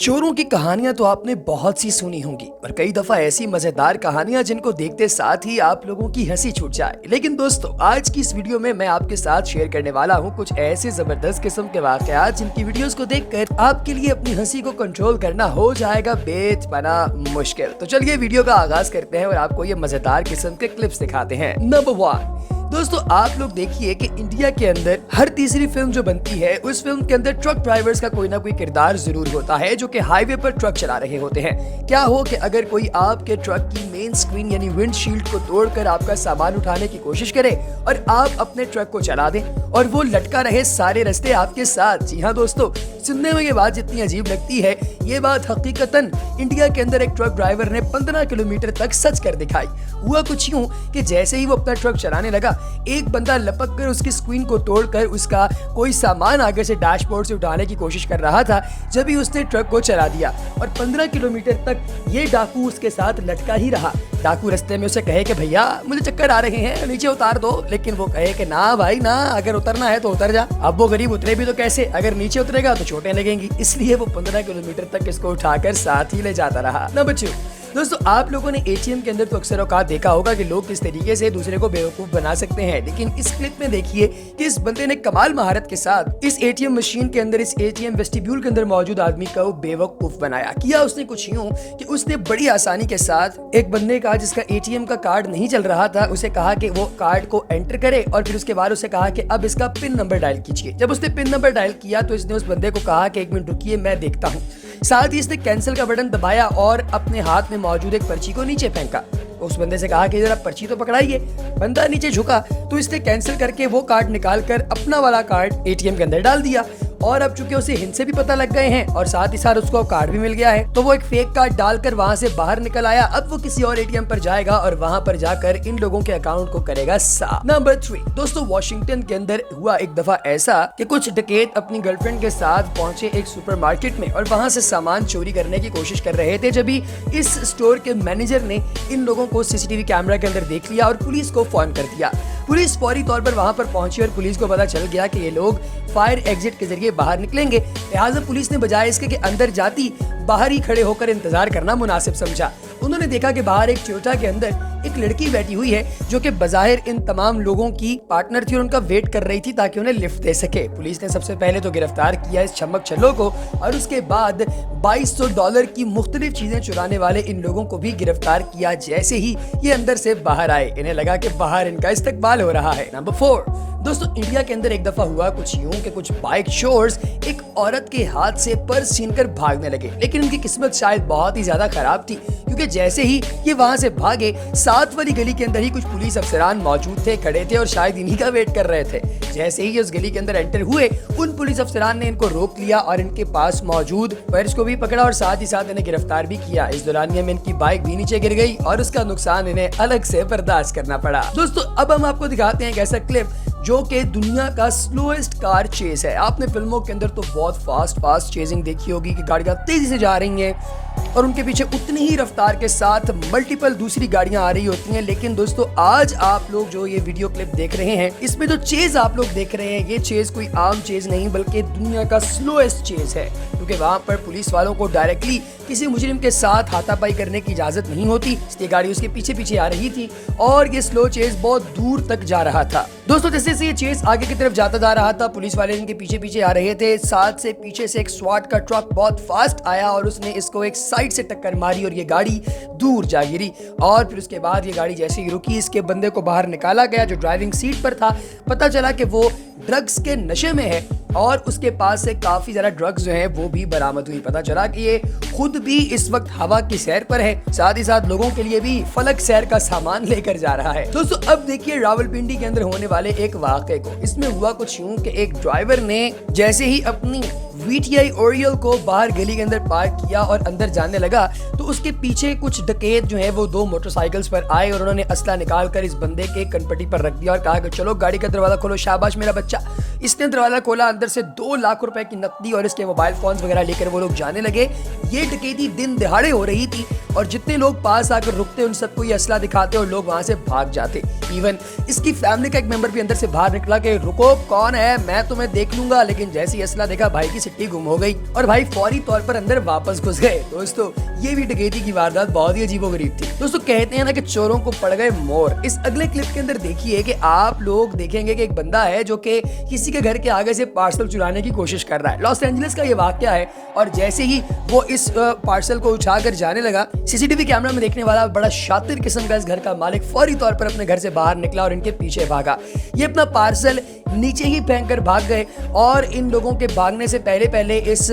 चोरों की कहानियां तो आपने बहुत सी सुनी होंगी और कई दफा ऐसी मजेदार कहानियां जिनको देखते साथ ही आप लोगों की हंसी छूट जाए। लेकिन दोस्तों, आज की इस वीडियो में मैं आपके साथ शेयर करने वाला हूं कुछ ऐसे जबरदस्त किस्म के वाकयात जिनकी वीडियोस को देखकर आपके लिए अपनी हंसी को कंट्रोल करना हो जाएगा बेतपना मुश्किल। तो चलिए वीडियो का आगाज करते हैं और आपको ये मजेदार किस्म के क्लिप्स दिखाते हैं। नंबर 1, दोस्तों आप लोग देखिए कि इंडिया के अंदर हर तीसरी फिल्म जो बनती है उस फिल्म के अंदर ट्रक ड्राइवर्स का कोई ना कोई किरदार जरूर होता है जो कि हाईवे पर ट्रक चला रहे होते हैं। क्या हो कि अगर कोई आपके ट्रक की मेन स्क्रीन यानी विंडशील्ड को तोड़कर आपका सामान उठाने की कोशिश करे और आप अपने ट्रक को चला दें और वो लटका रहे सारे रास्ते आपके साथ। जी हाँ दोस्तों, सुनने में ये बात जितनी अजीब लगती है, ये बात हकीकतन इंडिया के अंदर एक ट्रक ड्राइवर ने 15 किलोमीटर तक सच कर दिखाई। हुआ कुछ यूं कि जैसे ही वो अपना ट्रक चलाने लगा, एक बंदा लपक कर उसकी स्क्रीन को तोड़कर उसका कोई सामान आगे से डैशबोर्ड से उठाने की कोशिश कर रहा था जब ही उसने ट्रक को चला दिया और 15 किलोमीटर तक ये डाकू उसके साथ लटका ही रहा। डाकू रास्ते में उसे कहे कि भैया मुझे चक्कर आ रहे हैं, नीचे उतार दो, लेकिन वो कहे कि ना भाई ना, अगर उतरना है तो उतर जा। अब वो गरीब उतरे भी तो कैसे, अगर नीचे उतरेगा तो चोटें लगेंगी, इसलिए वो 15 किलोमीटर तक इसको उठाकर साथ ही ले जाता रहा। नंबर 2, दोस्तों आप लोगों ने एटीएम के अंदर तो अक्सर औकात देखा होगा कि लोग किस तरीके से दूसरे को बेवकूफ बना सकते हैं, लेकिन इस क्लिप में देखिए कि इस बंदे ने कमाल महारत के साथ इस एटीएम मशीन के अंदर, इस एटीएम वेस्टिब्यूल के अंदर मौजूद आदमी का वो बेवकूफ बनाया। किया उसने कुछ यूं कि उसने बड़ी आसानी के साथ एक बंदे का जिसका एटीएम का कार्ड नहीं चल रहा था, उसे कहा कि वो कार्ड को एंटर करे और फिर उसके बाद उसे कहा कि अब इसका पिन नंबर डायल कीजिए। जब उसने पिन नंबर डायल किया तो इसने उस बंदे को कहा कि 1 मिनट रुकिए मैं देखता हूँ। साथ ही इसने कैंसिल का बटन दबाया और अपने हाथ में मौजूद एक पर्ची को नीचे फेंका। उस बंदे से कहा कि जरा पर्ची तो पकड़ाइए। बंदा नीचे झुका तो इसने कैंसिल करके वो कार्ड निकालकर अपना वाला कार्ड एटीएम के अंदर डाल दिया और अब चूंकि उसे हिंद से भी पता लग गए हैं और साथ ही साथ उसको कार्ड भी मिल गया है, तो वो एक फेक कार्ड डालकर वहां से बाहर निकल आया। अब वो किसी और एटीएम पर जाएगा और वहां पर जाकर इन लोगों के अकाउंट को करेगा साफ। नंबर 3, दोस्तों वॉशिंगटन के अंदर हुआ एक दफा ऐसा कि कुछ डकैत अपनी गर्लफ्रेंड के साथ पहुंचे एक सुपरमार्केट में और वहां से सामान चोरी करने की कोशिश कर रहे थे। जब इस स्टोर के मैनेजर ने इन लोगों को सीसीटीवी कैमरा के अंदर देख लिया और पुलिस को फोन कर दिया। पुलिस फौरी तौर पर वहां पर पहुंची और पुलिस को पता चल गया कि ये लोग फायर एग्जिट के जरिए बाहर निकलेंगे। लिहाजा पुलिस ने बजाय इसके कि अंदर जाती, बाहर ही खड़े होकर इंतजार करना मुनासिब समझा। उन्होंने देखा कि बाहर एक टोयोटा के अंदर एक लड़की बैठी हुई है जो कि बज़ाहिर इन तमाम लोगों की पार्टनर थी और उनका वेट कर रही थी ताकि उन्हें लिफ्ट दे सके। पुलिस ने सबसे पहले तो गिरफ्तार किया इस छमक छल्लो को और उसके बाद $2200 की मुख्तलिफ चीजें चुराने वाले इन लोगों को भी गिरफ्तार किया। जैसे ही ये अंदर से बाहर आए, इन्हें लगा कि बाहर इनका इस्तकबाल हो रहा है। नंबर 4, दोस्तों इंडिया के अंदर एक दफा हुआ कुछ यूं कि कुछ बाइक शोर्स एक औरत के हाथ से पर्स छीनकर भागने लगे, लेकिन उनकी किस्मत शायद बहुत ही ज्यादा खराब थी क्योंकि जैसे ही ये वहां से भागे, साथ वाली गली के अंदर ही कुछ पुलिस अफसरान मौजूद थे, खड़े थे और शायद इन्हीं का वेट कर रहे थे। जैसे ही उस गली के अंदर एंटर हुए, उन पुलिस अफसरान ने इनको रोक लिया और इनके पास मौजूद पर्स को भी पकड़ा और साथ ही साथ इन्हें गिरफ्तार भी किया। इस दौरानिया में इनकी बाइक भी नीचे गिर गई और उसका नुकसान इन्हें अलग से बर्दाश्त करना पड़ा। दोस्तों अब हम आपको दिखाते हैं एक ऐसा क्लिप जो कि दुनिया का स्लोएस्ट कार चेस है। आपने फिल्मों के अंदर तो बहुत फास्ट चेजिंग देखी होगी कि गाड़ियां तेजी से जा रही हैं और उनके पीछे उतनी ही रफ्तार के साथ मल्टीपल दूसरी गाड़ियां आ रही होती हैं। लेकिन दोस्तों आज आप लोग जो ये वीडियो क्लिप देख रहे हैं, इसमें जो चेज आप लोग देख रहे हैं, ये चेज कोई आम चेज नहीं बल्कि दुनिया का स्लोएस्ट चेज है, क्योंकि वहां पर पुलिस वालों को डायरेक्टली किसी मुजरिम के साथ हाथापाई करने की इजाजत नहीं होती, इसलिए गाड़ी उसके पीछे पीछे आ रही थी और ये स्लो चेज बहुत दूर तक जा रहा था। दोस्तों जैसे ये चेज आगे की तरफ जाता जा रहा था, पुलिस वाले इनके पीछे पीछे आ रहे थे, साथ से पीछे से एक स्वाट का ट्रक बहुत फास्ट आया और उसने इसको एक साइड से टक्कर मारी और ये गाड़ी दूर जा गिरी। और फिर उसके बाद ये गाड़ी जैसे ही रुकी, इसके बंदे को बाहर निकाला गया जो ड्राइविंग सीट पर था। पता चला कि वो ड्रग्स के नशे में है और उसके पास से काफी ज्यादा ड्रग्स जो हैं वो भी बरामद हुई। पता चला कि ये खुद भी इस वक्त हवा की सैर पर है, साथ ही साथ लोगों के लिए भी फलक सैर का सामान लेकर जा रहा है। दोस्तों अब देखिए रावलपिंडी के अंदर होने वाले एक वाकये को। इसमें हुआ कुछ यूं कि एक ड्राइवर ने जैसे ही अपनी VTI ओरियल को बाहर गली के अंदर पार्क किया और अंदर जाने लगा, तो उसके पीछे कुछ डकैत जो है वो 2 मोटरसाइकिल्स पर आए और उन्होंने असला निकाल कर इस बंदे के कनपट्टी पर रख दिया और कहा कि चलो गाड़ी का दरवाजा खोलो, शाबाश मेरा बच्चा। इसने दरवाजा खोला, अंदर से 2 लाख रुपए की नकदी और इसके मोबाइल फोन्स वगैरह लेकर वो लोग जाने लगे। ये डकैती दिन दिहाड़े हो रही थी और जितने लोग पास आकर रुकते उन सबको ये असला दिखाते और लोग वहां से भाग जाते। इवन इसकी फैमिली का एक मेंबर भी अंदर से बाहर निकला कि रुको, कौन है, मैं तुम्हें देख लूंगा। लेकिन जैसे ही असला देखा, भाई की सिट्टी गुम हो गई और भाई फौरी तौर पर अंदर वापस घुस गए। दोस्तों ये भी डकैती की वारदात बहुत ही अजीबोगरीब थी। दोस्तों कहते हैं ना कि चोरों को पड़ गए मोर। इस अगले क्लिप के अंदर देखिए कि आप लोग देखेंगे कि एक बंदा है जो कि किसी के घर के आगे से पार्सल चुराने की कोशिश कर रहा है। लॉस एंजलिस का ये वाकया है और जैसे ही वो इस पार्सल को उठाकर जाने लगा, सीसीटीवी कैमरा में देखने वाला बड़ा शातिर किस्म का इस घर का मालिक फौरी तौर पर अपने घर से बाहर निकला और इनके पीछे भागा। ये अपना पार्सल नीचे ही फेंक कर भाग गए और इन लोगों के भागने से पहले इस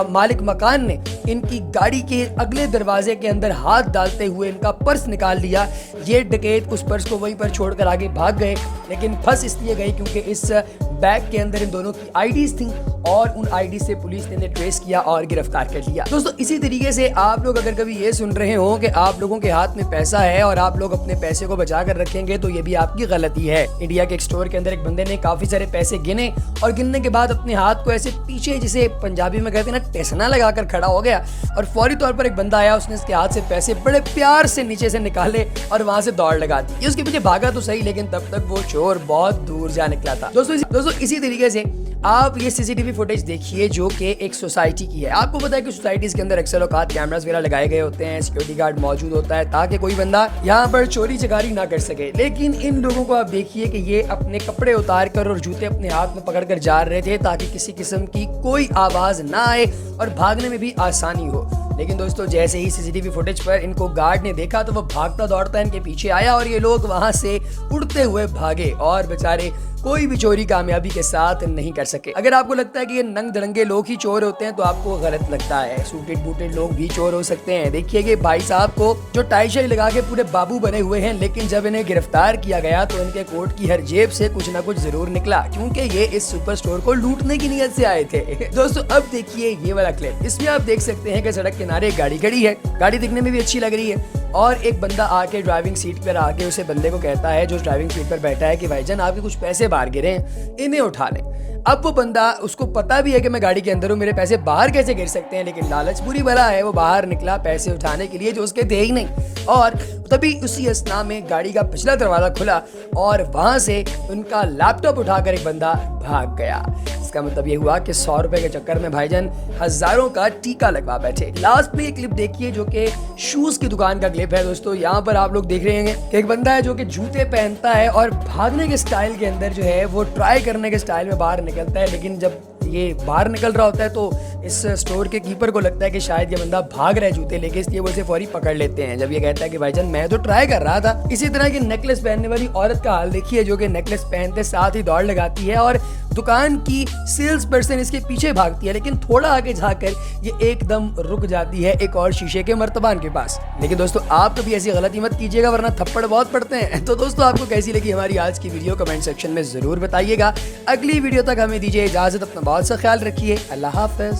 मालिक मकान ने इनकी गाड़ी के अगले दरवाजे के अंदर हाथ डालते हुए इनका पर्स निकाल लिया। ये डकैत उस पर्स को वहीं पर छोड़कर आगे भाग गए, लेकिन फंस इसलिए गए क्योंकि इस बैग के अंदर इन दोनों की आईडीज थी और उन आईडी से पुलिस ने ट्रेस किया और गिरफ्तार कर लिया। दोस्तों इसी तरीके से आप लोग अगर कभी ये सुन रहे हो कि आप लोगों के हाथ में पैसा है और आप लोग अपने पैसे को बचा कर रखेंगे, तो ये भी आपकी गलती है। इंडिया के एक स्टोर के अंदर एक बंदे ने काफी सारे पैसे गिने और गिनने के बाद अपने हाथ को ऐसे पीछे, जिसे पंजाबी में कहते हैं ना, टेसना लगाकर खड़ा हो गया और फौरी तौर पर एक बंदा आया, उसने इसके हाथ से पैसे बड़े प्यार से नीचे से निकाले और वहां से दौड़ लगा दी। ये उसके पीछे भागा तो सही, लेकिन तब तक वो चोर बहुत दूर जा निकला था। दोस्तों इसी तरीके से आप ये सीसीटीवी फुटेज देखिए जो कि एक सोसाइटी की है। आपको पता है कि सोसाइटीज के अंदर अक्सर औकात कैमरास वगैरह लगाए गए होते हैं, सिक्योरिटी गार्ड मौजूद होता है ताकि कोई बंदा यहाँ पर चोरी चकारी ना कर सके। लेकिन इन लोगों को आप देखिए कि ये अपने कपड़े उतार कर और जूते अपने हाथ में पकड़ कर जा रहे थे ताकि किसी किस्म की कोई आवाज ना आए और भागने में भी आसानी हो। लेकिन दोस्तों जैसे ही सीसीटीवी फुटेज पर इनको गार्ड ने देखा तो वो भागता दौड़ता इनके पीछे आया और ये लोग वहां से उड़ते हुए भागे और बेचारे कोई भी चोरी कामयाबी के साथ नहीं कर सके। अगर आपको लगता है कि ये नंग धड़ंगे लोग ही चोर होते हैं तो आपको गलत लगता है। सूटेड बूटेड लोग भी चोर हो सकते हैं। देखिए कि भाई साहब को जो टाई शाई लगा के पूरे बाबू बने हुए हैं, लेकिन जब इन्हें गिरफ्तार किया गया तो इनके कोट की हर जेब से कुछ ना कुछ जरूर निकला, क्योंकि ये इस सुपर स्टोर को लूटने की नीयत से आए थे। दोस्तों अब देखिए ये वाला क्लिप। इसमें आप देख सकते हैं कि सड़क किनारे एक गाड़ी खड़ी है। गाड़ी दिखने में भी अच्छी लग रही है और एक बंदा आके ड्राइविंग सीट पर आके उसे बंदे को कहता है जो ड्राइविंग सीट पर बैठा है कि भाईजान आपके कुछ पैसे बाहर गिरे हैं, इन्हें उठा लें। अब वो बंदा, उसको पता भी है कि मैं गाड़ी के अंदर हूँ, मेरे पैसे बाहर कैसे गिर सकते हैं, लेकिन लालच बुरी भला है। वो बाहर निकला पैसे उठाने के लिए जो उसके थे ही नहीं और तभी उसी अस्ना में गाड़ी का पिछला दरवाजा खुला और वहां से उनका लैपटॉप उठाकर एक बंदा भाग गया। इसका मतलब ये हुआ कि 100 रुपए के चक्कर में भाईजान हजारों का टीका लगवा बैठे। लास्ट में ये क्लिप देखिए जो कि शूज की दुकान का क्लिप है। दोस्तों यहाँ पर आप लोग देख रहे हैं कि एक बंदा है जो कि जूते पहनता है और भागने के स्टाइल के अंदर जो है वो ट्राई करने के स्टाइल में बाहर निकलता है, लेकिन जब ये बाहर निकल रहा होता है तो इस स्टोर के कीपर को लगता है कि शायद ये बंदा भाग रहा है जूते लेके, इसलिए वो इसे फौरी पकड़ लेते हैं। जब ये कहता है कि भाईजान मैं तो ट्राई कर रहा था। इसी तरह की नेकलेस पहनने वाली औरत का हाल देखिए जो कि नेकलेस पहनते साथ ही दौड़ लगाती है और दुकान की सेल्स पर्सन इसके पीछे भागती है, लेकिन थोड़ा आगे जाकर ये एकदम रुक जाती है एक और शीशे के मर्तबान के पास। लेकिन दोस्तों आप कभी ऐसी गलती मत कीजिएगा वरना थप्पड़ बहुत पड़ते हैं। तो दोस्तों आपको कैसी लगी हमारी आज की वीडियो कमेंट सेक्शन में जरूर बताइएगा। अगली वीडियो तक हमें दीजिए इजाजत, अपना बहुत सा ख्याल रखिए। अल्लाह हाफ़िज़।